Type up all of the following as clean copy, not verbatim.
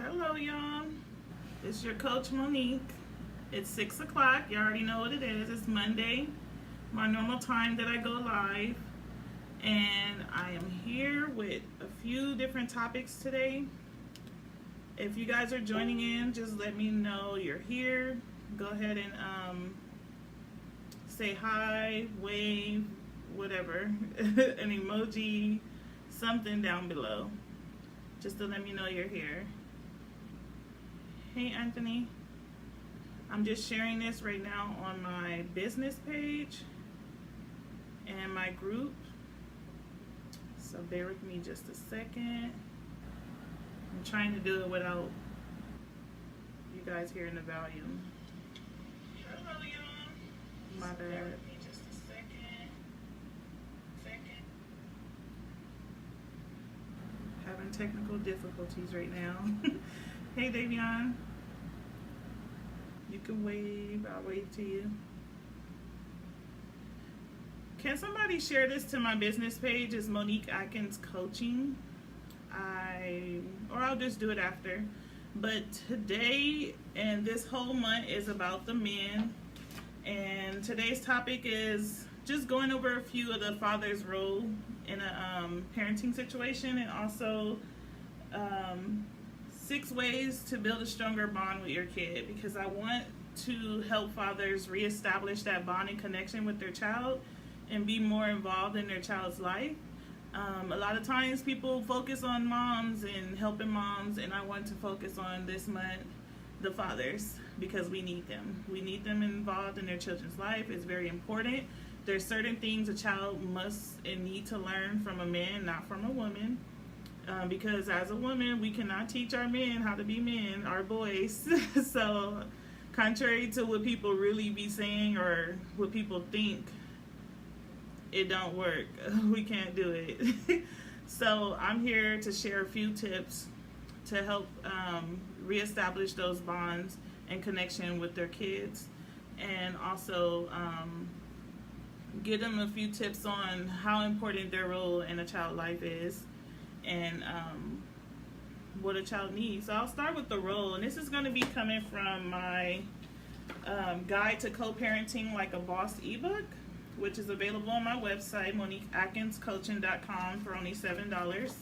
Hello, y'all. It's your coach Monique. It's 6 o'clock. You already know what it is. It's Monday, my normal time that I go live. And I am here with a few different topics today. If you guys are joining in, just let me know you're here. Go ahead and say hi, wave, whatever, an emoji, something down below, just to let me know you're here. Hey Anthony, I'm just sharing this right now on my business page and my group, so bear with me just a second. I'm trying to do it without you guys hearing the volume. Hello y'all. My bad. Bear with me just a second. Having technical difficulties right now. Hey Davion. You can wave. I'll wave to you. Can somebody share this to my business page? It's Monique Atkins Coaching. I'll just do it after. But today and this whole month is about the men. And today's topic is just going over a few of the father's role in a parenting situation, and also 6 ways to build a stronger bond with your kid, because I want to help fathers reestablish that bond and connection with their child and be more involved in their child's life. A lot of times people focus on moms and helping moms, and I want to focus on this month the fathers, because we need them. We need them involved in their children's life. It's very important. There's certain things a child must and need to learn from a man, not from a woman. Because as a woman, we cannot teach our men how to be men, our boys. So contrary to what people really be saying or what people think, it don't work. We can't do it. So I'm here to share a few tips to help reestablish those bonds and connection with their kids, and also give them a few tips on how important their role in a child's life is, and what a child needs. So I'll start with the role, and this is going to be coming from my Guide to Co-Parenting Like a Boss ebook, which is available on my website, MoniqueAtkinsCoaching.com, for only $7.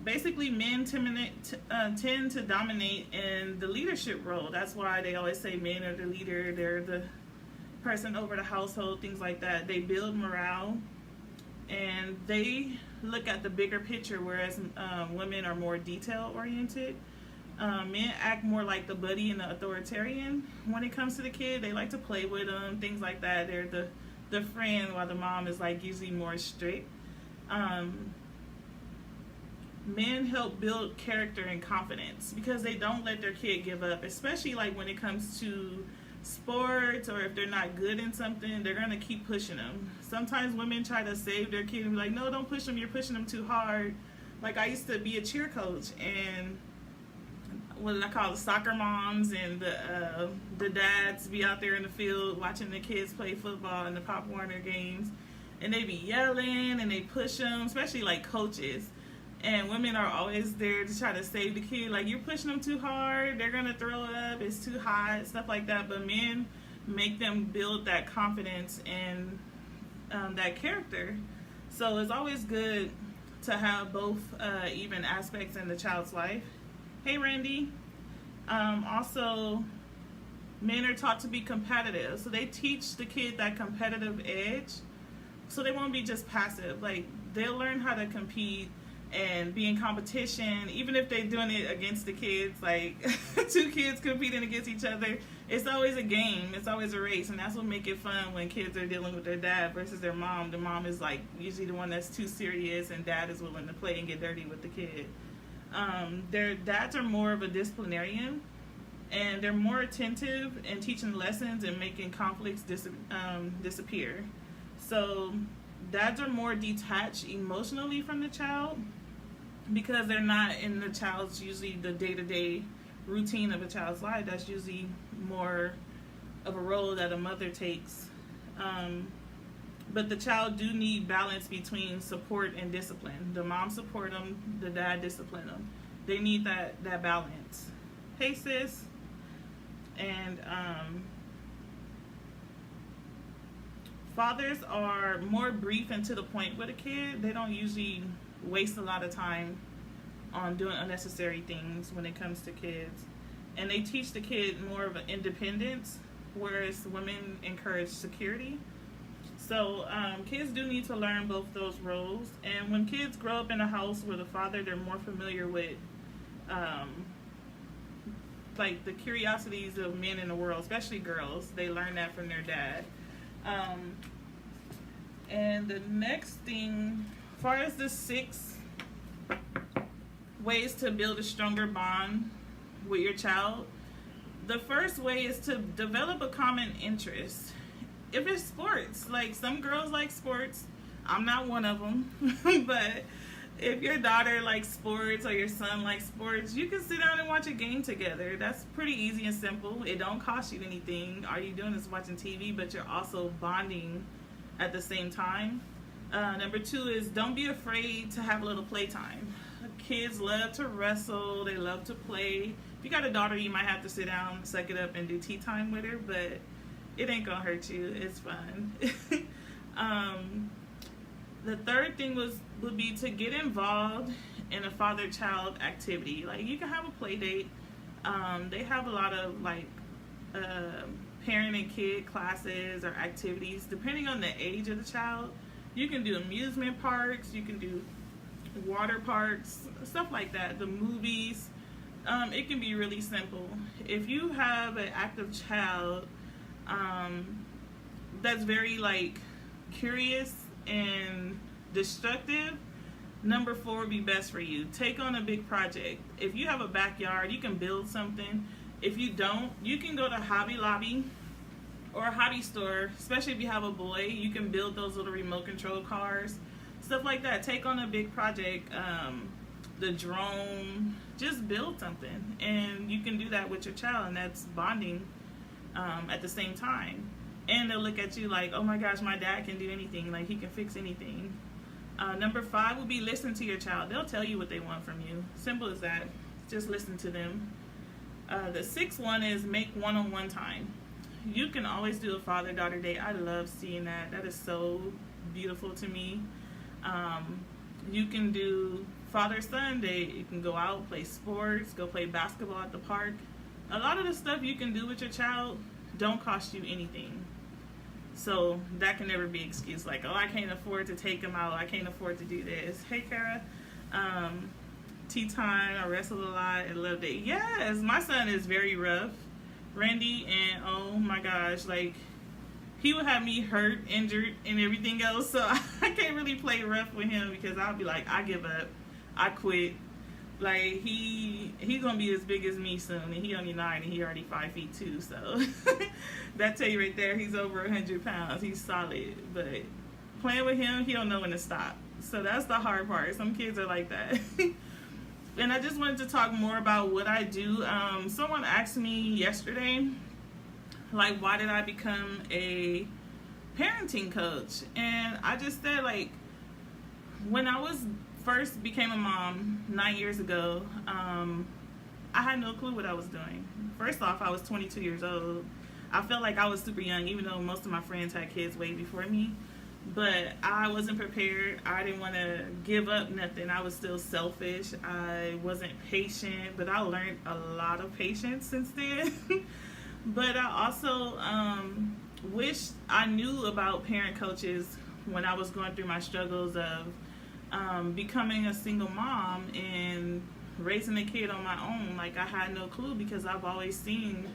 Basically, men tend to dominate in the leadership role. That's why they always say men are the leader, they're the person over the household, things like that. They build morale, and they look at the bigger picture, whereas women are more detail-oriented. Men act more like the buddy and the authoritarian when it comes to the kid. They like to play with them, things like that. They're the friend, while the mom is like usually more strict. Men help build character and confidence because they don't let their kid give up, especially like when it comes to sports, or if they're not good in something, they're going to keep pushing them. Sometimes women try to save their kid and be like, no, don't push them, you're pushing them too hard. Like, I used to be a cheer coach, and what did I call the soccer moms and the dads be out there in the field watching the kids play football in the Pop Warner games, and they be yelling and they push them, especially like coaches. And women are always there to try to save the kid. Like, you're pushing them too hard, they're going to throw up, it's too hot, stuff like that. But men make them build that confidence and that character. So it's always good to have both even aspects in the child's life. Hey, Randy. Also, men are taught to be competitive. So they teach the kid that competitive edge, so they won't be just passive. Like, they'll learn how to compete and be in competition, even if they're doing it against the kids, like 2 kids competing against each other. It's always a game, it's always a race, and that's what make it fun when kids are dealing with their dad versus their mom. The mom is like usually the one that's too serious, and dad is willing to play and get dirty with the kid. Their dads are more of a disciplinarian, and they're more attentive in teaching lessons and making conflicts disappear. So dads are more detached emotionally from the child, because they're not in the child's, usually the day-to-day routine of a child's life. That's usually more of a role that a mother takes. But the child do need balance between support and discipline. The mom support them, the dad discipline them. They need that balance. Hey sis. And fathers are more brief and to the point with a kid. They don't usually waste a lot of time on doing unnecessary things when it comes to kids. And they teach the kid more of an independence, whereas women encourage security. So kids do need to learn both those roles. And when kids grow up in a house with a father, they're more familiar with like the curiosities of men in the world, especially girls. They learn that from their dad. And the next thing, as far as the 6 ways to build a stronger bond with your child, the first way is to develop a common interest. If it's sports, like some girls like sports, I'm not one of them, but if your daughter likes sports or your son likes sports, you can sit down and watch a game together. That's pretty easy and simple. It don't cost you anything. All you're doing is watching TV, but you're also bonding at the same time. Number 2 is don't be afraid to have a little playtime. Kids love to wrestle. They love to play. If you got a daughter, you might have to sit down, suck it up, and do tea time with her, but it ain't gonna hurt you. It's fun. The third thing would be to get involved in a father-child activity. Like you can have a play date. They have a lot of like parent and kid classes or activities depending on the age of the child. You can do amusement parks. You can do water parks, stuff like that. The movies. It can be really simple. If you have an active child that's very like curious and destructive, number 4 would be best for you. Take on a big project. If you have a backyard, you can build something. If you don't, you can go to Hobby Lobby or a hobby store, especially if you have a boy. You can build those little remote control cars, stuff like that. Take on a big project, the drone, just build something. And you can do that with your child, and that's bonding at the same time. And they'll look at you like, oh my gosh, my dad can do anything. Like, he can fix anything. Number 5 would be listen to your child. They'll tell you what they want from you. Simple as that. Just listen to them. The 6th one is make one-on-one time. You can always do a father-daughter day. I love seeing that. That is so beautiful to me. You can do father-son day. You can go out, play sports, go play basketball at the park. A lot of the stuff you can do with your child don't cost you anything. So that can never be an excuse like, oh, I can't afford to take him out. I can't afford to do this. Hey, Kara. Tea time. I wrestle a lot and loved it. Yes, my son is very rough. Randy, and oh my gosh, like he would have me hurt, injured, and everything else. So I can't really play rough with him because I'll be like, I give up. I quit. Like he's gonna be as big as me soon, and he only 9 and he already 5 feet 2. So that tell you right there, he's over 100 pounds. He's solid, but playing with him, he don't know when to stop. So that's the hard part. Some kids are like that. And I just wanted to talk more about what I do. Someone asked me yesterday, like, why did I become a parenting coach? And I just said, like, when I first became a mom 9 years ago, I had no clue what I was doing. First off, I was 22 years old. I felt like I was super young, even though most of my friends had kids way before me. But I wasn't prepared. I didn't want to give up nothing. I was still selfish. I wasn't patient, but I learned a lot of patience since then. But I also wish I knew about parent coaches when I was going through my struggles of becoming a single mom and raising a kid on my own. Like, I had no clue because I've always seen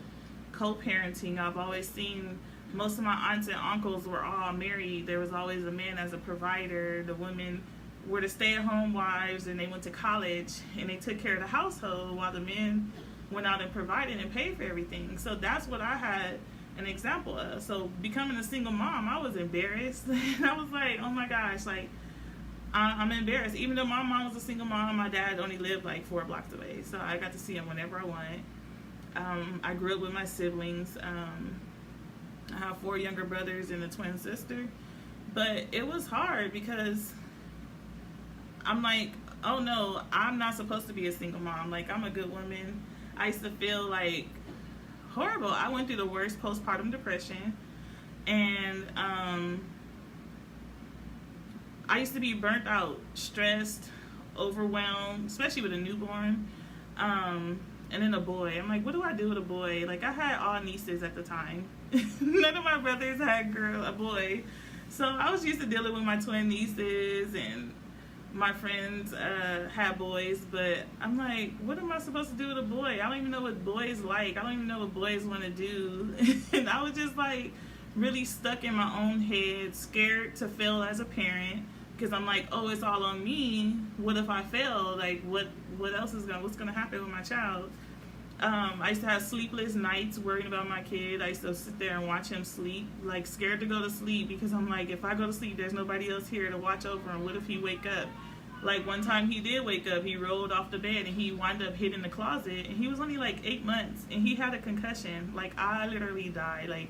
co-parenting. I've always seen most of my aunts and uncles were all married. There was always a man as a provider. The women were the stay-at-home wives, and they went to college and they took care of the household while the men went out and provided and paid for everything. So that's what I had an example of. So becoming a single mom, I was embarrassed. I was like, oh my gosh, like I'm embarrassed. Even though my mom was a single mom, my dad only lived like 4 blocks away, so I got to see him whenever I wanted. I grew up with my siblings. I have 4 younger brothers and a twin sister. But it was hard because I'm like, oh no, I'm not supposed to be a single mom. Like, I'm a good woman. I used to feel like horrible. I went through the worst postpartum depression, and I used to be burnt out, stressed, overwhelmed, especially with a newborn, and then a boy. I'm like, what do I do with a boy? Like, I had all nieces at the time. None of my brothers had a boy. So I was used to dealing with my twin nieces, and my friends had boys, but I'm like, what am I supposed to do with a boy? I don't even know what boys like. I don't even know what boys want to do. And I was just like really stuck in my own head, scared to fail as a parent, because I'm like, oh, it's all on me. What if I fail? Like, what's gonna happen with my child? I used to have sleepless nights worrying about my kid. I used to sit there and watch him sleep, like scared to go to sleep, because I'm like, if I go to sleep, there's nobody else here to watch over him. What if he wake up? Like, one time he did wake up, he rolled off the bed and he wound up hid in the closet, and he was only like 8 months, and he had a concussion. Like, I literally died. Like,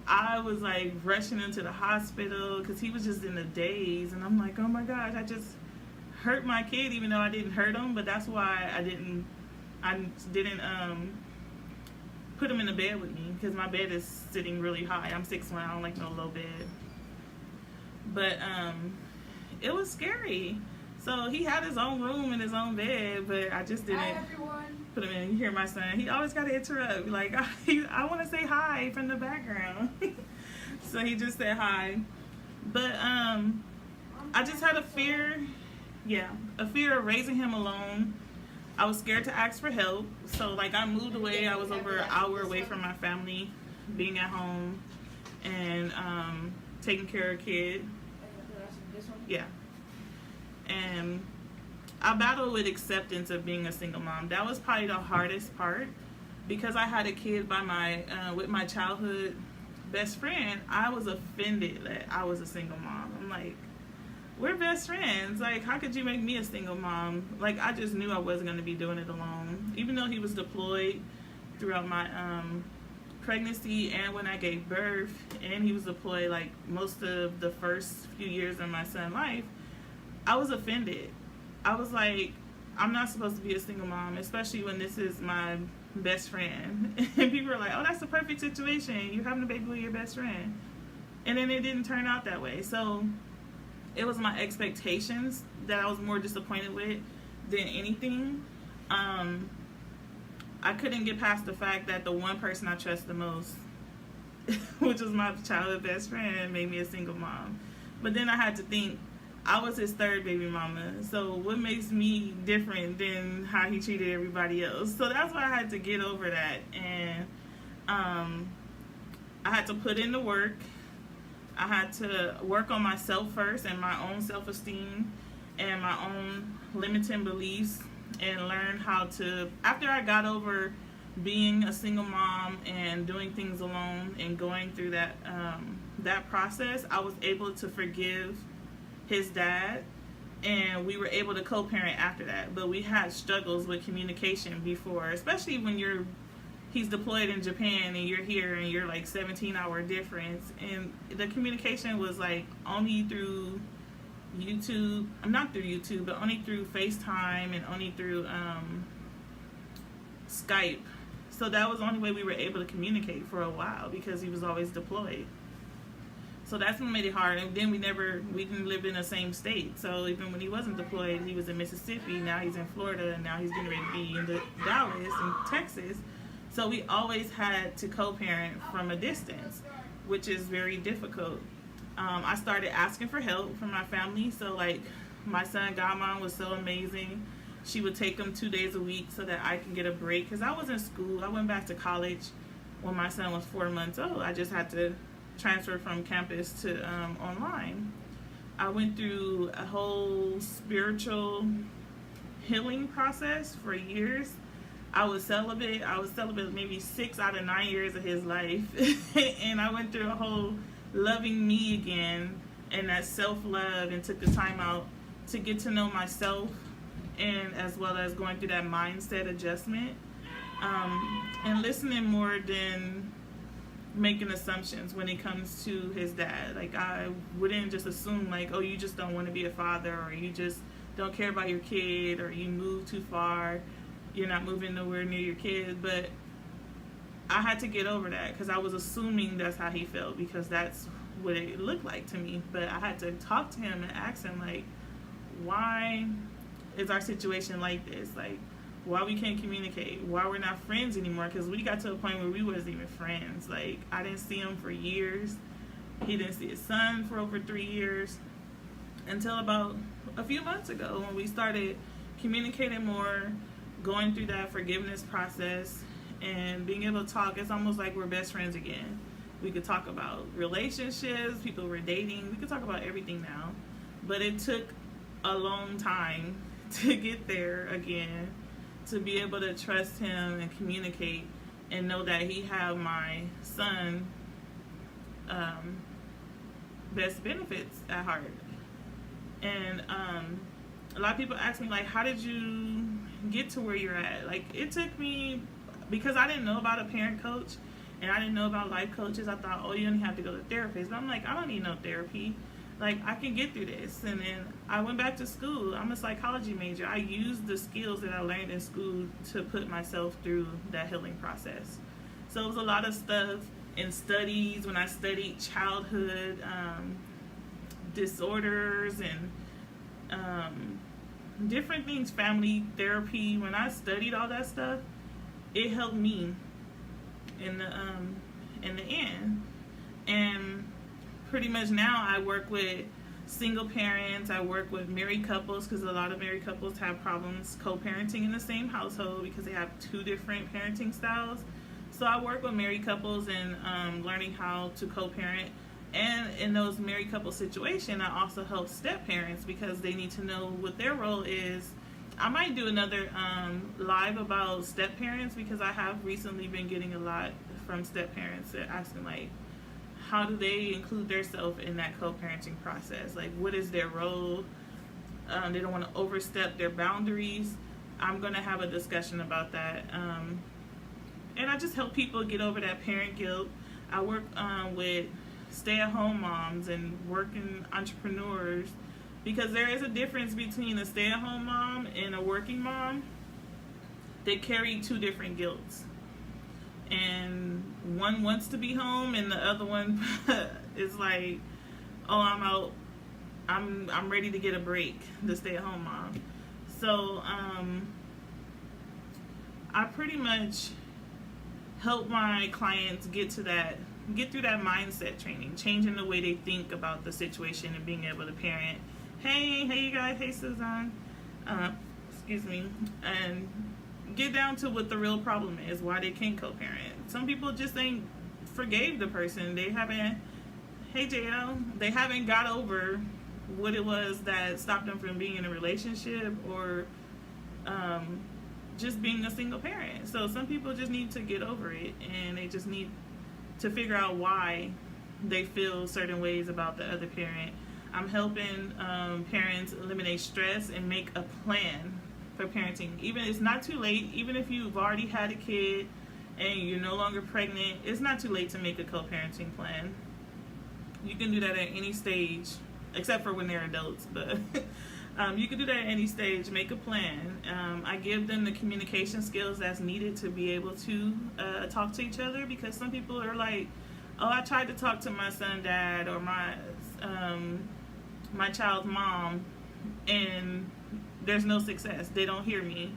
I was like rushing into the hospital because he was just in a daze, and I'm like, oh my gosh, I just hurt my kid, even though I didn't hurt him. But that's why I didn't put him in the bed with me, because my bed is sitting really high. I'm 6'1", I don't like no low bed. But it was scary. So he had his own room and his own bed, but I just didn't put him in. You hear my son, he always got to interrupt. Like, I want to say hi from the background. So he just said hi. But I just had a fear of raising him alone. I was scared to ask for help. So, like, I moved away. I was over an hour away from my family, being at home and taking care of a kid. Yeah. And I battled with acceptance of being a single mom. That was probably the hardest part, because I had a kid with my childhood best friend. I was offended that I was a single mom. I'm like, we're best friends. Like, how could you make me a single mom? Like, I just knew I wasn't going to be doing it alone. Even though he was deployed throughout my pregnancy and when I gave birth, and he was deployed like most of the first few years of my son's life, I was offended. I was like, I'm not supposed to be a single mom, especially when this is my best friend. And people are like, oh, that's the perfect situation. You're having a baby with your best friend. And then it didn't turn out that way. So it was my expectations that I was more disappointed with than anything. I couldn't get past the fact that the one person I trust the most, which was my childhood best friend, made me a single mom. But then I had to think, I was his third baby mama, so what makes me different than how he treated everybody else? So that's why I had to get over that, and I had to put in the work. I had to work on myself first, and my own self-esteem and my own limiting beliefs, and learn how to, after I got over being a single mom and doing things alone and going through that process, I was able to forgive his dad, and we were able to co-parent after that. But we had struggles with communication before, especially when he's deployed in Japan and you're here and you're like 17-hour difference, and the communication was like only through YouTube, not through YouTube, but only through FaceTime and only through Skype. So that was the only way we were able to communicate for a while, because he was always deployed. So that's what made it hard. And then we didn't live in the same state. So even when he wasn't deployed, he was in Mississippi. Now he's in Florida, and now he's getting ready to be in Dallas and Texas. So we always had to co-parent from a distance, which is very difficult. I started asking for help from my family. So, like, my son, Godmom, was so amazing. She would take him 2 days a week so that I can get a break, because I was in school. I went back to college when my son was 4 months old. I just had to transfer from campus to online. I went through a whole spiritual healing process for years. I was celibate maybe 6 out of 9 years of his life. And I went through a whole loving me again, and that self-love, and took the time out to get to know myself, and as well as going through that mindset adjustment, and listening more than making assumptions when it comes to his dad. Like, I wouldn't just assume like, oh, you just don't want to be a father, or you just don't care about your kid, or you move too far, you're not moving nowhere near your kid. But I had to get over that because I was assuming that's how he felt, because that's what it looked like to me. But I had to talk to him and ask him, like, why is our situation like this? Like, why we can't communicate? Why we're not friends anymore? Because we got to a point where we wasn't even friends. Like, I didn't see him for years. He didn't see his son for over 3 years, until about a few months ago when we started communicating more, going through that forgiveness process, and being able to talk. It's almost like we're best friends again. We could talk about relationships, people we're dating. We could talk about everything now. But it took a long time to get there again, to be able to trust him and communicate and know that he had my son best benefits at heart. And a lot of people ask me, like, how did you get to where you're at? Like, it took me, because I didn't know about a parent coach and I didn't know about life coaches. I thought, oh, you only have to go to therapists. But I'm like, I don't need no therapy. Like, I can get through this. And then I went back to school. I'm a psychology major. I used the skills that I learned in school to put myself through that healing process. So it was a lot of stuff in studies, when I studied childhood disorders and different things, family therapy. When I studied all that stuff, it helped me in the end. And pretty much now I work with single parents. I work with married couples, because a lot of married couples have problems co-parenting in the same household because they have two different parenting styles. So I work with married couples and learning how to co-parent. And in those married couple situations, I also help step parents, because they need to know what their role is. I might do another live about step parents, because I have recently been getting a lot from step parents that asking, like, how do they include themselves in that co-parenting process? Like, what is their role? They don't want to overstep their boundaries. I'm going to have a discussion about that. And I just help people get over that parent guilt. I work with stay-at-home moms and working entrepreneurs, because there is a difference between a stay-at-home mom and a working mom. They carry two different guilts, and one wants to be home and the other one is like, oh, I'm out, I'm ready to get a break, the stay-at-home mom. So I pretty much help my clients get through that mindset training, changing the way they think about the situation and being able to parent. Hey you guys, hey Suzanne, excuse me, and get down to what the real problem is, why they can't co-parent. Some people just ain't forgave the person. They haven't, hey JL, they haven't got over what it was that stopped them from being in a relationship, or just being a single parent. So some people just need to get over it, and they just need to figure out why they feel certain ways about the other parent. I'm helping parents eliminate stress and make a plan for parenting. Even it's not too late. Even if you've already had a kid and you're no longer pregnant, it's not too late to make a co-parenting plan. You can do that at any stage, except for when they're adults, but you can do that at any stage. Make a plan. I give them the communication skills that's needed to be able to talk to each other, because some people are like, oh, I tried to talk to my son, dad, or my child's mom, and there's no success. They don't hear me.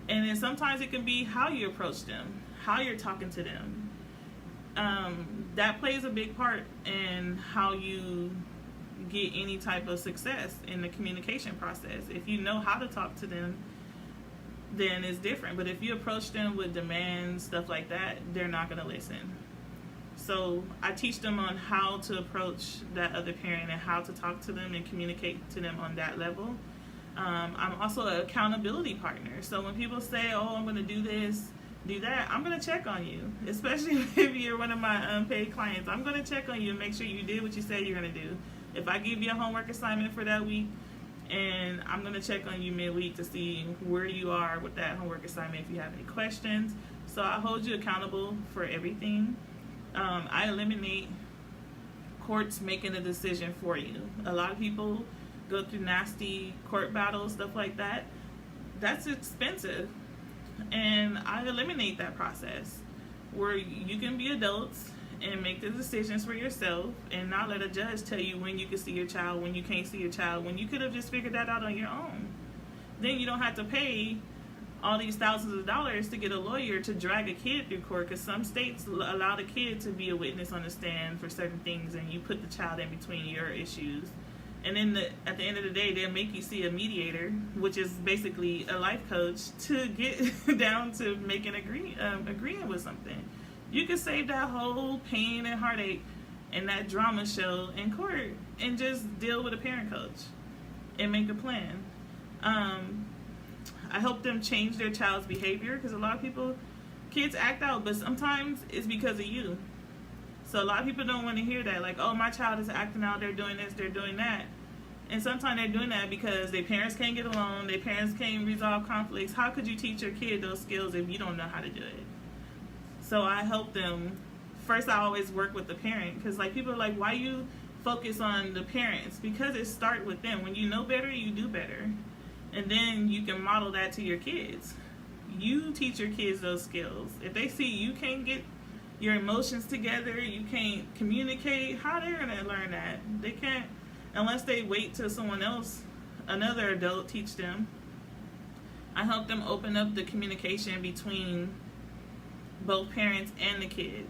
And then sometimes it can be how you approach them, how you're talking to them. That plays a big part in how you get any type of success in the communication process. If you know how to talk to them, then it's different. But if you approach them with demands, stuff like that, they're not going to listen. So I teach them on how to approach that other parent and how to talk to them and communicate to them on that level. I'm also an accountability partner. So when people say, oh, I'm going to do this, do that, I'm going to check on you. Especially if you're one of my paid clients. I'm going to check on you and make sure you did what you said you're going to do. If I give you a homework assignment for that week, and I'm going to check on you midweek to see where you are with that homework assignment, if you have any questions. So I hold you accountable for everything. I eliminate courts making a decision for you. A lot of people go through nasty court battles, stuff like that. That's expensive. And I eliminate that process where you can be adults and make the decisions for yourself and not let a judge tell you when you can see your child, when you can't see your child, when you could have just figured that out on your own. Then you don't have to pay all these thousands of dollars to get a lawyer to drag a kid through court, because some states allow the kid to be a witness on the stand for certain things, and you put the child in between your issues. And then at the end of the day, they'll make you see a mediator, which is basically a life coach, to get down to making agreeing with something. You can save that whole pain and heartache and that drama show in court and just deal with a parent coach and make a plan. I help them change their child's behavior, because a lot of kids act out, but sometimes it's because of you. So a lot of people don't want to hear that, like, oh, my child is acting out, they're doing this, they're doing that. And sometimes they're doing that because their parents can't get along, their parents can't resolve conflicts. How could you teach your kid those skills if you don't know how to do it? So I help them. First, I always work with the parent, because like people are like, why you focus on the parents? Because it starts with them. When you know better, you do better. And then you can model that to your kids. You teach your kids those skills. If they see you can't get your emotions together, you can't communicate, how they're going to learn that? They can't, unless they wait till someone else, another adult, teach them. I help them open up the communication between both parents and the kid.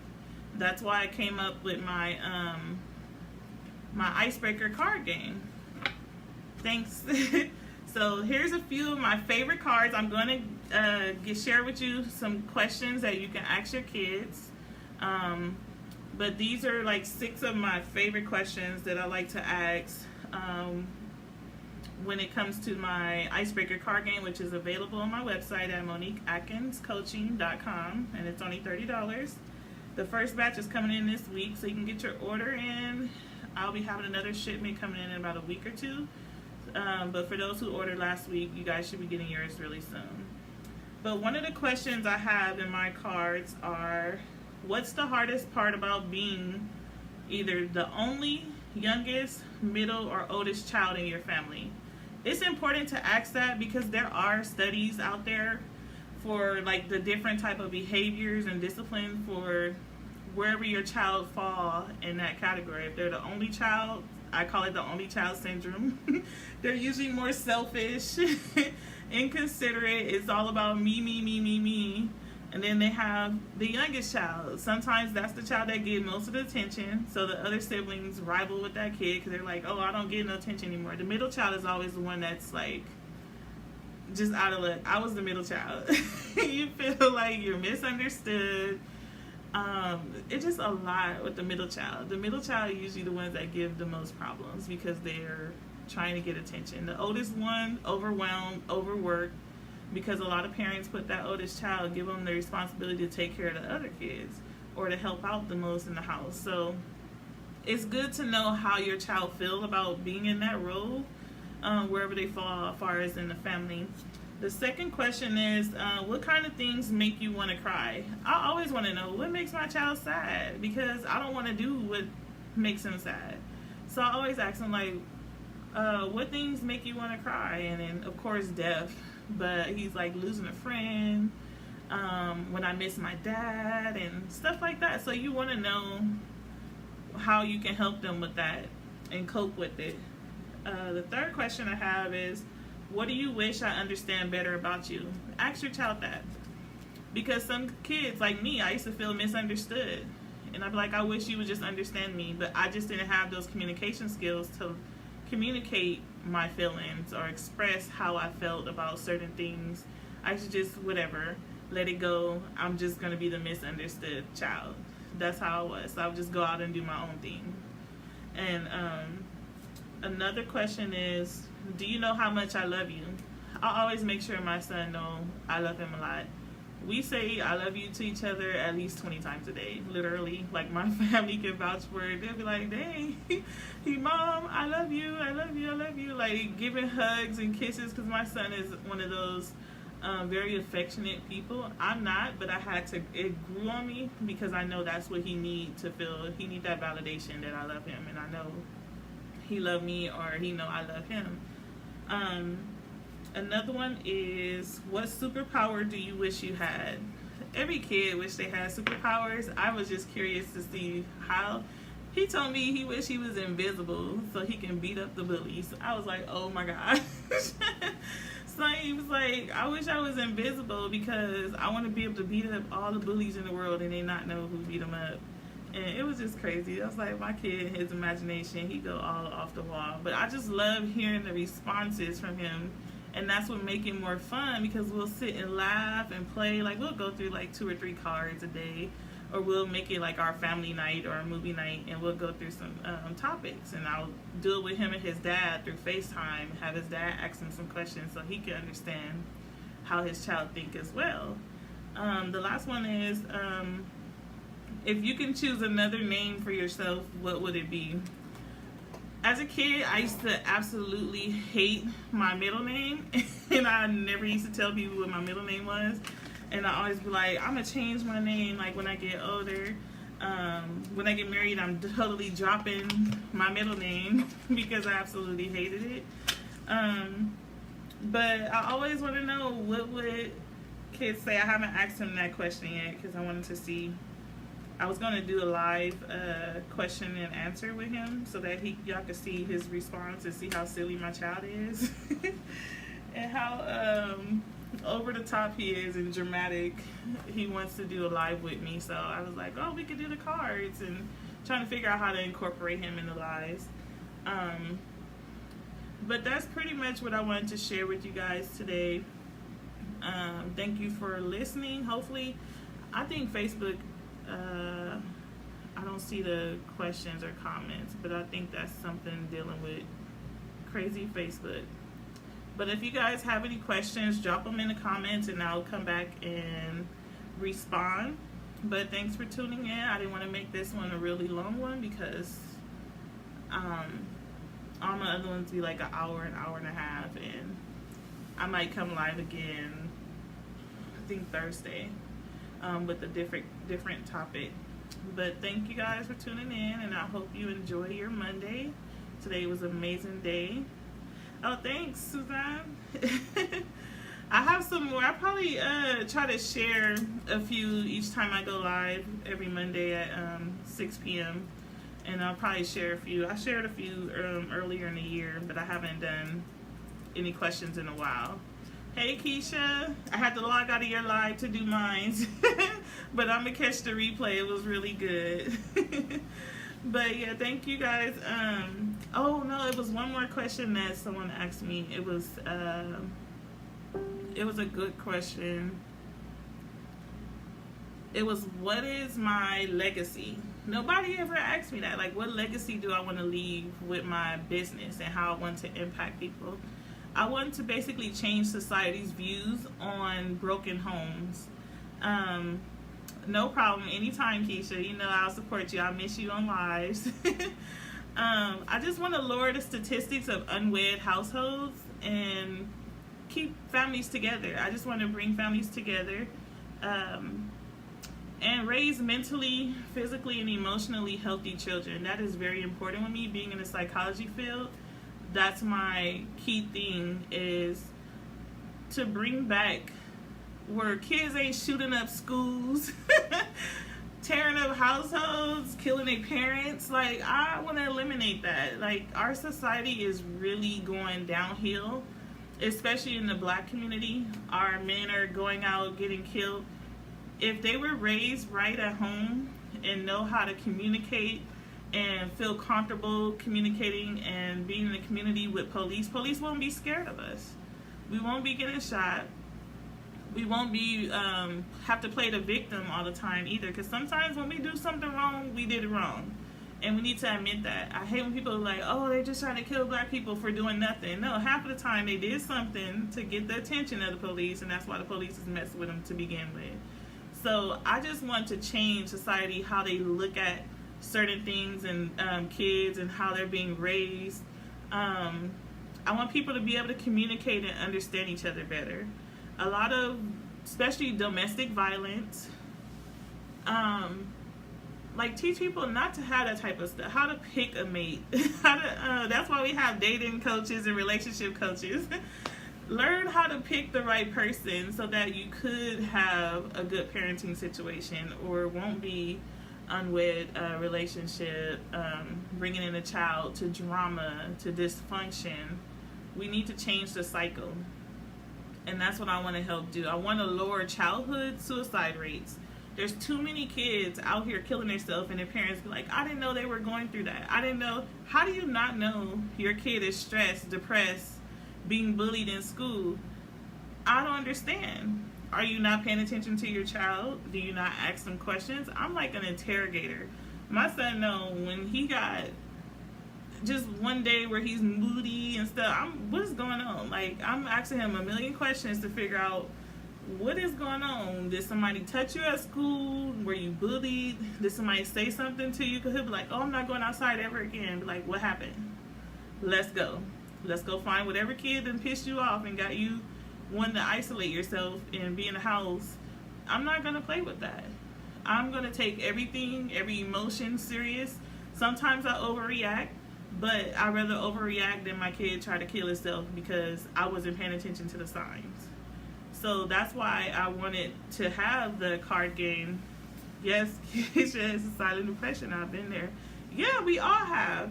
That's why I came up with my my icebreaker card game. Thanks. So here's a few of my favorite cards. I'm going to share with you some questions that you can ask your kids. But these are like 6 of my favorite questions that I like to ask when it comes to my icebreaker card game, which is available on my website at MoniqueAtkinsCoaching.com, and it's only $30. The first batch is coming in this week, so you can get your order in. I'll be having another shipment coming in about a week or 2. But for those who ordered last week, you guys should be getting yours really soon. But one of the questions I have in my cards are, what's the hardest part about being either the only, youngest, middle, or oldest child in your family? It's important to ask that because there are studies out there for like the different type of behaviors and discipline for wherever your child fall in that category. If they're the only child, I call it the only child syndrome. They're usually more selfish, inconsiderate. It's all about me, me, me, me, me. And then they have the youngest child. Sometimes that's the child that gets most of the attention. So the other siblings rival with that kid because they're like, oh, I don't get no attention anymore. The middle child is always the one that's like just out of luck. I was the middle child. You feel like you're misunderstood. It's just a lot with the middle child. The middle child are usually the ones that give the most problems because they're trying to get attention. The oldest one, overwhelmed, overworked, because a lot of parents put that oldest child, give them the responsibility to take care of the other kids or to help out the most in the house. So it's good to know how your child feels about being in that role, wherever they fall as far as in the family. The second question is, what kind of things make you want to cry? I always want to know what makes my child sad, because I don't want to do what makes him sad. So I always ask him, like, what things make you want to cry? And then, of course, death. But he's like losing a friend, when I miss my dad, and stuff like that. So you want to know how you can help them with that and cope with it. The third question I have is, what do you wish I understand better about you? Ask your child that. Because some kids, like me, I used to feel misunderstood. And I'd be like, I wish you would just understand me. But I just didn't have those communication skills to communicate my feelings or express how I felt about certain things. I should just, whatever, let it go. I'm just going to be the misunderstood child. That's how I was. So I would just go out and do my own thing. And another question is, do you know how much I love you? I always make sure my son knows I love him a lot. We say I love you to each other at least 20 times a day, literally. Like, my family can vouch for it. They'll be like, dang, Mom, I love you, I love you, I love you. Like, giving hugs and kisses, because my son is one of those very affectionate people. I'm not, but it grew on me because I know that's what he needs to feel. He needs that validation that I love him, and I know he loved me or he know I love him. Another one is, what superpower do you wish you had? Every kid wish they had superpowers. I was just curious to see how. He told me he wished he was invisible so he can beat up the bullies. I was like, oh my gosh. So he was like, I wish I was invisible because I want to be able to beat up all the bullies in the world and they not know who beat them up. And it was just crazy. I was like, my kid, his imagination, he go all off the wall. But I just love hearing the responses from him. And that's what make it more fun, because we'll sit and laugh and play. Like, we'll go through like 2 or 3 cards a day. Or we'll make it like our family night or a movie night, and we'll go through some topics. And I'll do it with him and his dad through FaceTime, have his dad ask him some questions so he can understand how his child think as well. The last one is, if you can choose another name for yourself, what would it be? As a kid, I used to absolutely hate my middle name, and I never used to tell people what my middle name was. And I always be like, I'm going to change my name like when I get older. When I get married, I'm totally dropping my middle name because I absolutely hated it. But I always want to know, what would kids say? I haven't asked him that question yet because I wanted to see. I was going to do a live question and answer with him so that y'all could see his response and see how silly my child is. And how over the top he is and dramatic. He wants to do a live with me, so I was like, oh, we could do the cards, and trying to figure out how to incorporate him in the lives. But that's pretty much what I wanted to share with you guys today. Thank you for listening. Hopefully, I think Facebook, I don't see the questions or comments, but I think that's something dealing with crazy Facebook. But if you guys have any questions, drop them in the comments and I'll come back and respond. But thanks for tuning in. I didn't want to make this one a really long one because all my other ones be like an hour and a half. And I might come live again, I think Thursday, with a different topic. But thank you guys for tuning in, and I hope you enjoy your Monday. Today was an amazing day. Oh, thanks, Suzanne. I have some more. I probably try to share a few each time I go live every Monday at 6 p.m. And I'll probably share a few. I shared a few earlier in the year, but I haven't done any questions in a while. Hey, Keisha. I had to log out of your live to do mine. But I'm going to catch the replay. It was really good. But yeah, thank you guys. Oh no, it was one more question that someone asked me. It was a good question. It was, what is my legacy? Nobody ever asked me that. Like, what legacy do I want to leave with my business and how I want to impact people? I want to basically change society's views on broken homes. No problem. Anytime, Keisha. You know I'll support you. I'll miss you on lives. I just want to lower the statistics of unwed households and keep families together. I just want to bring families together and raise mentally, physically, and emotionally healthy children. That is very important with me, being in the psychology field. That's my key thing, is to bring back where kids ain't shooting up schools, tearing up households, killing their parents. Like, I want to eliminate that. Like, our society is really going downhill, especially in the Black community. Our men are going out getting killed. If they were raised right at home and know how to communicate and feel comfortable communicating and being in the community with police won't be scared of us. We won't be getting shot. We won't be have to play the victim all the time either, because sometimes when we do something wrong, we did it wrong, and we need to admit that. I hate when people are like, oh, they're just trying to kill Black people for doing nothing. No, half of the time they did something to get the attention of the police, and that's why the police is messing with them to begin with. So I just want to change society, how they look at certain things and kids and how they're being raised. I want people to be able to communicate and understand each other better. A lot of, especially domestic violence, like teach people not to have that type of stuff. How to pick a mate. That's why we have dating coaches and relationship coaches. Learn how to pick the right person so that you could have a good parenting situation or won't be unwed relationship, bringing in a child to drama, to dysfunction. We need to change the cycle. And that's what I want to help do. I want to lower childhood suicide rates. There's too many kids out here killing themselves and their parents be like, I didn't know they were going through that. I didn't know. How do you not know your kid is stressed, depressed, being bullied in school? I don't understand. Are you not paying attention to your child? Do you not ask them questions? I'm like an interrogator. My son know when he got just one day where he's moody and stuff, what is going on? Like, I'm asking him a million questions to figure out what is going on. Did somebody touch you at school? Were you bullied? Did somebody say something to you? Because he'll be like, oh, I'm not going outside ever again. Be like, what happened? Let's go. Let's go find whatever kid that pissed you off and got you wanting to isolate yourself and be in the house. I'm not going to play with that. I'm going to take everything, every emotion serious. Sometimes I overreact, but I'd rather overreact than my kid try to kill himself because I wasn't paying attention to the signs. So that's why I wanted to have the card game. Yes, Keisha has a silent depression. I've been there. Yeah, we all have.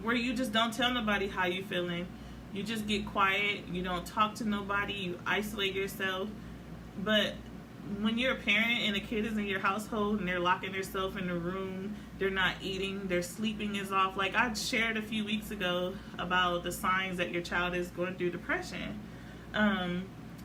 Where you just don't tell nobody how you feeling. You just get quiet. You don't talk to nobody. You isolate yourself. But when you're a parent and a kid is in your household and they're locking themselves in the room, they're not eating, their sleeping is off. Like I shared a few weeks ago about the signs that your child is going through depression.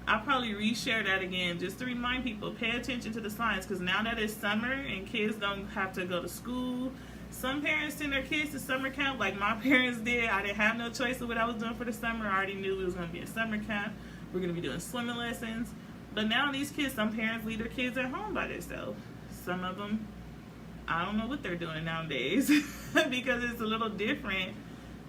I'll probably reshare that again just to remind people, pay attention to the signs, because now that it's summer and kids don't have to go to school. Some parents send their kids to summer camp like my parents did. I didn't have no choice of what I was doing for the summer. I already knew it was going to be a summer camp. We're going to be doing swimming lessons. But now these kids, some parents leave their kids at home by themselves. Some of them, I don't know what they're doing nowadays because it's a little different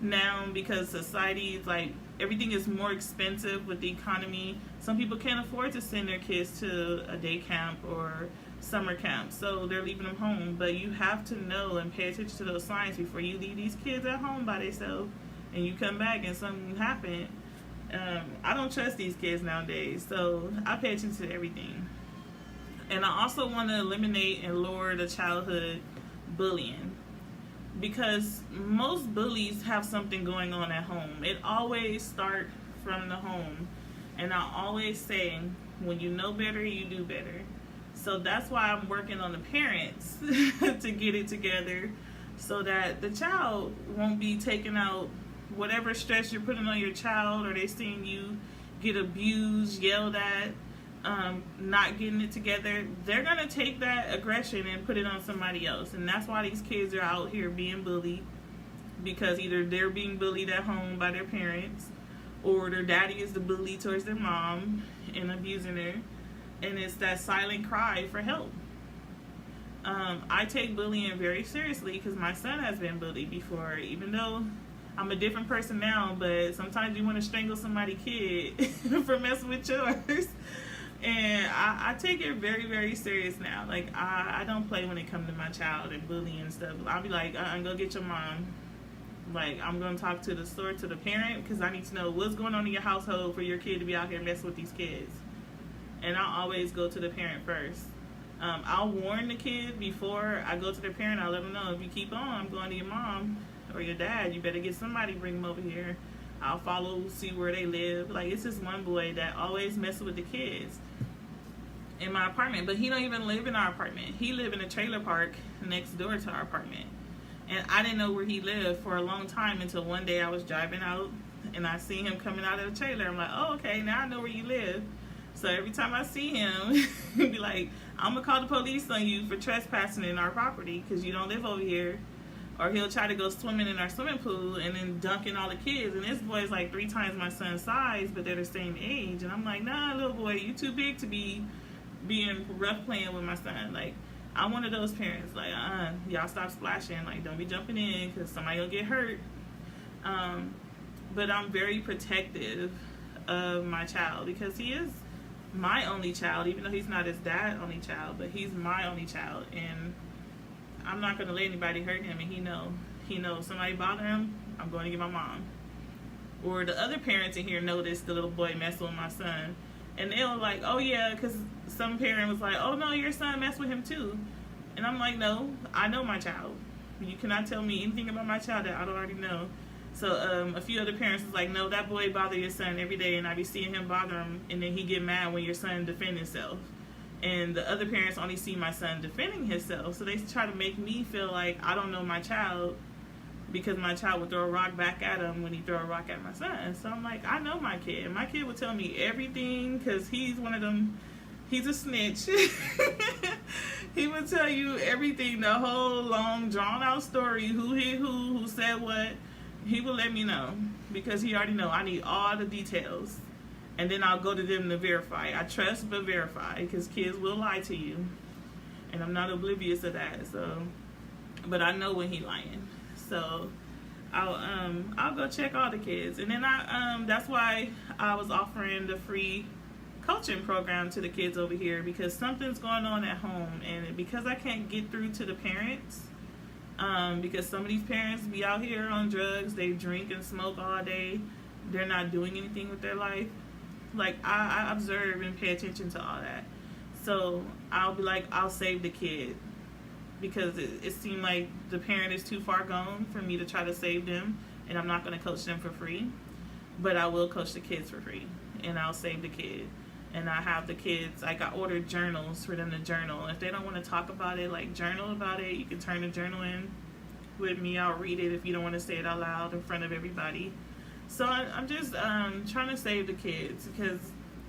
now because society is like, everything is more expensive with the economy. Some people can't afford to send their kids to a day camp or summer camp, so they're leaving them home. But you have to know and pay attention to those signs before you leave these kids at home by themselves and you come back and something happened. I don't trust these kids nowadays, so I pay attention to everything. And I also want to eliminate and lower the childhood bullying, because most bullies have something going on at home. It always starts from the home. And I always say, when you know better, you do better. So that's why I'm working on the parents to get it together so that the child won't be taking out whatever stress you're putting on your child, or they seeing you get abused, yelled at, not getting it together. They're going to take that aggression and put it on somebody else. And that's why these kids are out here being bullied, because either they're being bullied at home by their parents, or their daddy is the bully towards their mom and abusing her. And it's that silent cry for help. I take bullying very seriously because my son has been bullied before, even though I'm a different person now, but sometimes you want to strangle somebody's kid for messing with yours. And I take it very, very serious now. Like, I don't play when it comes to my child and bullying and stuff. I'll be like, go get your mom. Like, I'm going to talk to the parent, because I need to know what's going on in your household for your kid to be out here messing with these kids. And I'll always go to the parent first. I'll warn the kid before I go to the parent. I'll let them know, if you keep on, I'm going to your mom or your dad. You better get somebody, bring them over here. I'll follow, see where they live. Like, it's this one boy that always messes with the kids in my apartment. But he don't even live in our apartment. He live in a trailer park next door to our apartment. And I didn't know where he lived for a long time until one day I was driving out and I seen him coming out of the trailer. I'm like, oh, okay, now I know where you live. So every time I see him, he'd be like, I'm going to call the police on you for trespassing in our property because you don't live over here. Or he'll try to go swimming in our swimming pool and then dunking all the kids. And this boy's like 3 times my son's size, but they're the same age. And I'm like, nah, little boy, you too big to be being rough playing with my son. Like, I'm one of those parents. Like, y'all stop splashing. Like, don't be jumping in because somebody will get hurt. But I'm very protective of my child because he is my only child, even though he's not his dad's only child, but he's my only child. And I'm not going to let anybody hurt him, and he knows if somebody bother him, I'm going to get my mom. Or the other parents in here noticed the little boy messing with my son, and they were like, oh yeah, because some parent was like, oh no, your son messed with him too. And I'm like, no, I know my child. You cannot tell me anything about my child that I don't already know. So a few other parents was like, no, that boy bother your son every day, and I be seeing him bother him, and then he get mad when your son defend himself. And the other parents only see my son defending himself, so they try to make me feel like I don't know my child because my child would throw a rock back at him when he throw a rock at my son. So I'm like, I know my kid. My kid would tell me everything because he's one of them. He's a snitch. He would tell you everything, the whole long drawn out story, who hit who said what. He would let me know because he already know I need all the details. And then I'll go to them to verify. I trust but verify because kids will lie to you. And I'm not oblivious of that. So, but I know when he lying. So I'll go check all the kids. And then that's why I was offering the free coaching program to the kids over here, because something's going on at home, and because I can't get through to the parents, because some of these parents be out here on drugs, they drink and smoke all day, they're not doing anything with their life. Like I observe and pay attention to all that, so I'll be like, I'll save the kid, because it seemed like the parent is too far gone for me to try to save them, and I'm not going to coach them for free, but I will coach the kids for free, and I'll save the kid. And I have the kids, like I ordered journals for them to journal. If they don't want to talk about it, like journal about it. You can turn the journal in with me. I'll read it if you don't want to say it out loud in front of everybody. So I'm just trying to save the kids because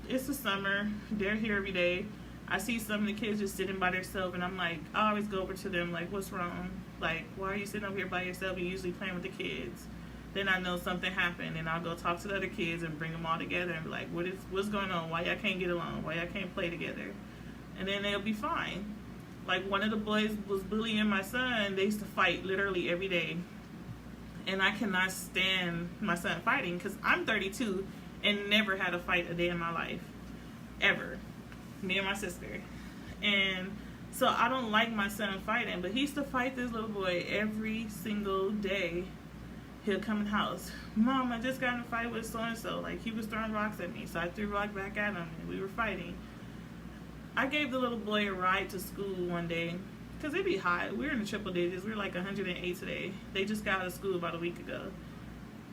it's the summer. They're here every day. I see some of the kids just sitting by themselves, and I'm like, I always go over to them like, what's wrong? Like, why are you sitting over here by yourself? You're usually playing with the kids. Then I know something happened, and I'll go talk to the other kids and bring them all together and be like, what's going on? Why y'all can't get along? Why y'all can't play together? And then they'll be fine. Like one of the boys was bullying my son. They used to fight literally every day. And I cannot stand my son fighting because I'm 32 and never had a fight a day in my life. Ever. Me and my sister. And so I don't like my son fighting, but he used to fight this little boy every single day. He'll come in the house, Mom, I just got in a fight with so-and-so. Like, he was throwing rocks at me, so I threw a rock back at him, and we were fighting. I gave the little boy a ride to school one day, because it'd be hot. We were in the triple digits. We were like 108 today. They just got out of school about a week ago.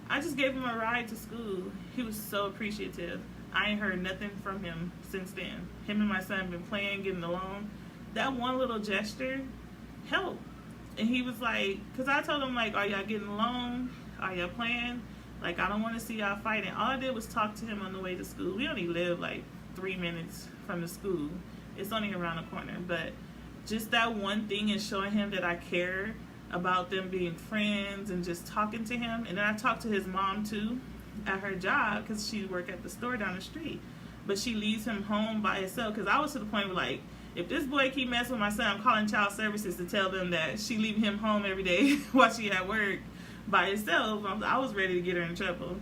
I just gave him a ride to school. He was so appreciative. I ain't heard nothing from him since then. Him and my son been playing, getting along. That one little gesture helped. And he was like, because I told him, like, are y'all getting along? Are y'all playing? Like, I don't want to see y'all fighting. All I did was talk to him on the way to school. We only live like 3 minutes from the school. It's only around the corner. But just that one thing and showing him that I care about them being friends and just talking to him. And then I talked to his mom, too, at her job, because she worked at the store down the street. But she leaves him home by himself, because I was to the point where, like, if this boy keep messing with my son, I'm calling child services to tell them that she leaving him home every day while she at work by herself. I was ready to get her in trouble.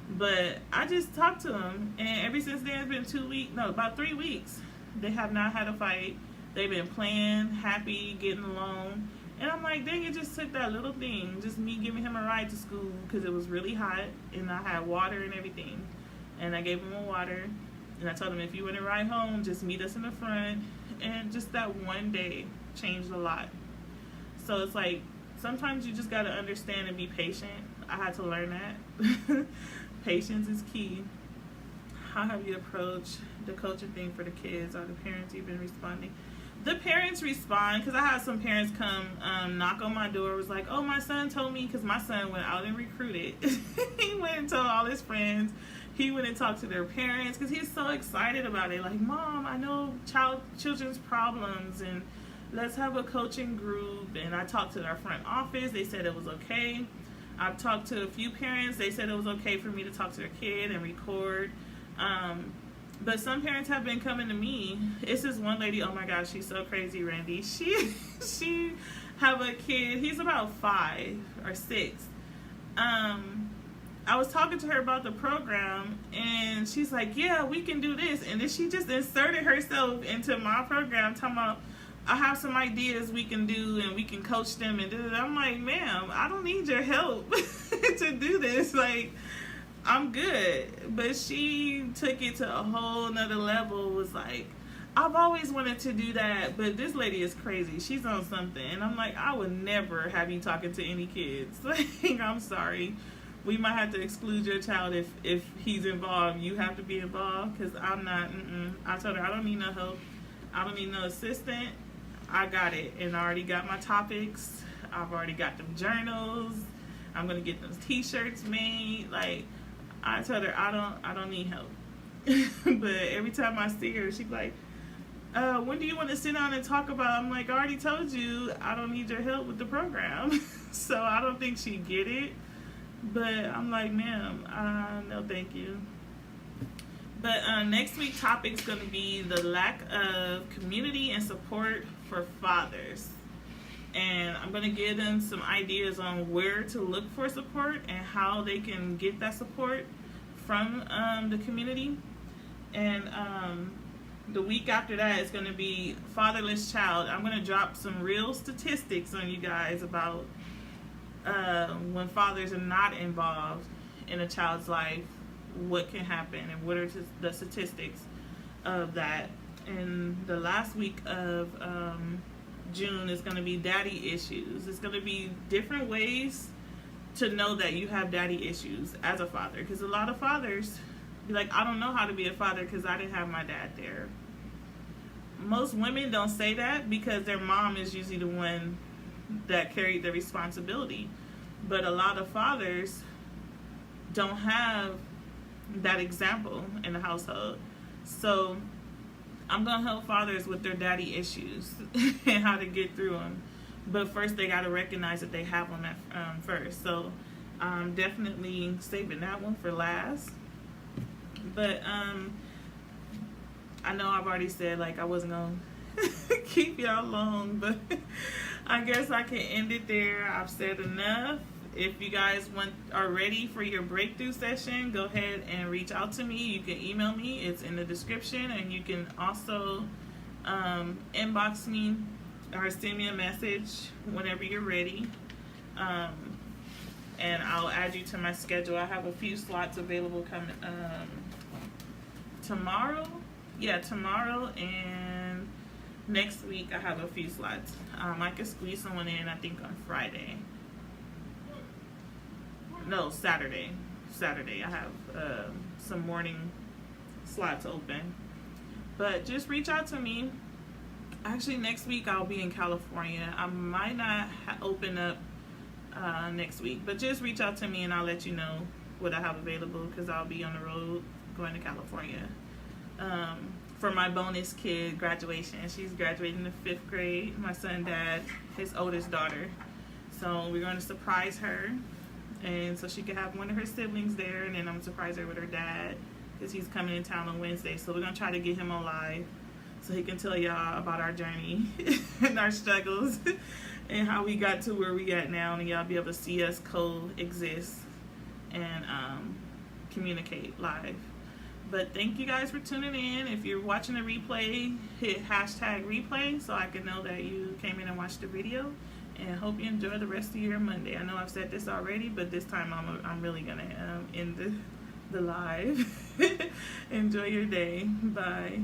But I just talked to him, and ever since then, it's been about 3 weeks. They have not had a fight. They've been playing, happy, getting along. And I'm like, dang, it just took that little thing, just me giving him a ride to school because it was really hot, and I had water and everything. And I gave him a water, and I told him, if you want to ride home, just meet us in the front. And just that one day changed a lot. So it's like, sometimes you just got to understand and be patient. I had to learn that. Patience is key. How have you approached the coaching thing for the kids? Are the parents even responding? The parents respond, because I had some parents come knock on my door. It was like, oh, my son told me, because my son went out and recruited. He went and told all his friends. He went and talked to their parents because he's so excited about it. Like, Mom, I know children's problems, and let's have a coaching group. And I talked to our front office. They said it was okay. I've talked to a few parents. They said it was okay for me to talk to their kid and record. But some parents have been coming to me. It's this one lady, oh my gosh, she's so crazy, Randy. She have a kid. He's about 5 or 6. I was talking to her about the program, and she's like, yeah, we can do this. And then she just inserted herself into my program, talking about, I have some ideas we can do and we can coach them and do it. I'm like, ma'am, I don't need your help to do this. Like, I'm good. But she took it to a whole nother level, was like, I've always wanted to do that, but this lady is crazy. She's on something. And I'm like, I would never have you talking to any kids. Like, I'm sorry. We might have to exclude your child if he's involved. You have to be involved, because I'm not. I told her I don't need no help. I don't need no assistant. I got it, and I already got my topics. I've already got them journals. I'm gonna get those T-shirts made. Like, I told her I don't need help. But every time I see her, she's like, when do you want to sit down and talk about? I'm like, I already told you I don't need your help with the program. So I don't think she get it. But I'm like, ma'am, no thank you. But next week's topic's going to be the lack of community and support for fathers. And I'm going to give them some ideas on where to look for support and how they can get that support from the community. And the week after that is going to be fatherless child. I'm going to drop some real statistics on you guys about when fathers are not involved in a child's life, what can happen and what are the statistics of that. And the last week of June is going to be daddy issues. It's going to be different ways to know that you have daddy issues as a father, because a lot of fathers be like, I don't know how to be a father because I didn't have my dad there. Most women don't say that because their mom is usually the one that carried the responsibility. But a lot of fathers don't have that example in the household. So I'm going to help fathers with their daddy issues and how to get through them. But first they got to recognize that they have them first. So I'm definitely saving that one for last. But I know I've already said like I wasn't going to keep y'all long, but I guess I can end it there. I've said enough. If you guys are ready for your breakthrough session, go ahead and reach out to me. You can email me. It's in the description. And you can also inbox me or send me a message whenever you're ready. And I'll add you to my schedule. I have a few slots available coming tomorrow. Yeah, tomorrow and next week I have a few slots. I could squeeze someone in, I think, on Friday. No, Saturday. I have some morning slots open. But just reach out to me. Actually, next week I'll be in California. I might not open up next week, but just reach out to me and I'll let you know what I have available, because I'll be on the road going to California for my bonus kid graduation. She's graduating the 5th grade. My son, dad, his oldest daughter. So we're going to surprise her, and so she can have one of her siblings there, and then I'm going to surprise her with her dad because he's coming in town on Wednesday. So we're going to try to get him on live so he can tell y'all about our journey and our struggles and how we got to where we at now, and y'all be able to see us coexist and communicate live. But thank you guys for tuning in. If you're watching the replay, hit #replay so I can know that you came in and watched the video. And hope you enjoy the rest of your Monday. I know I've said this already, but this time I'm really gonna end the live. Enjoy your day. Bye.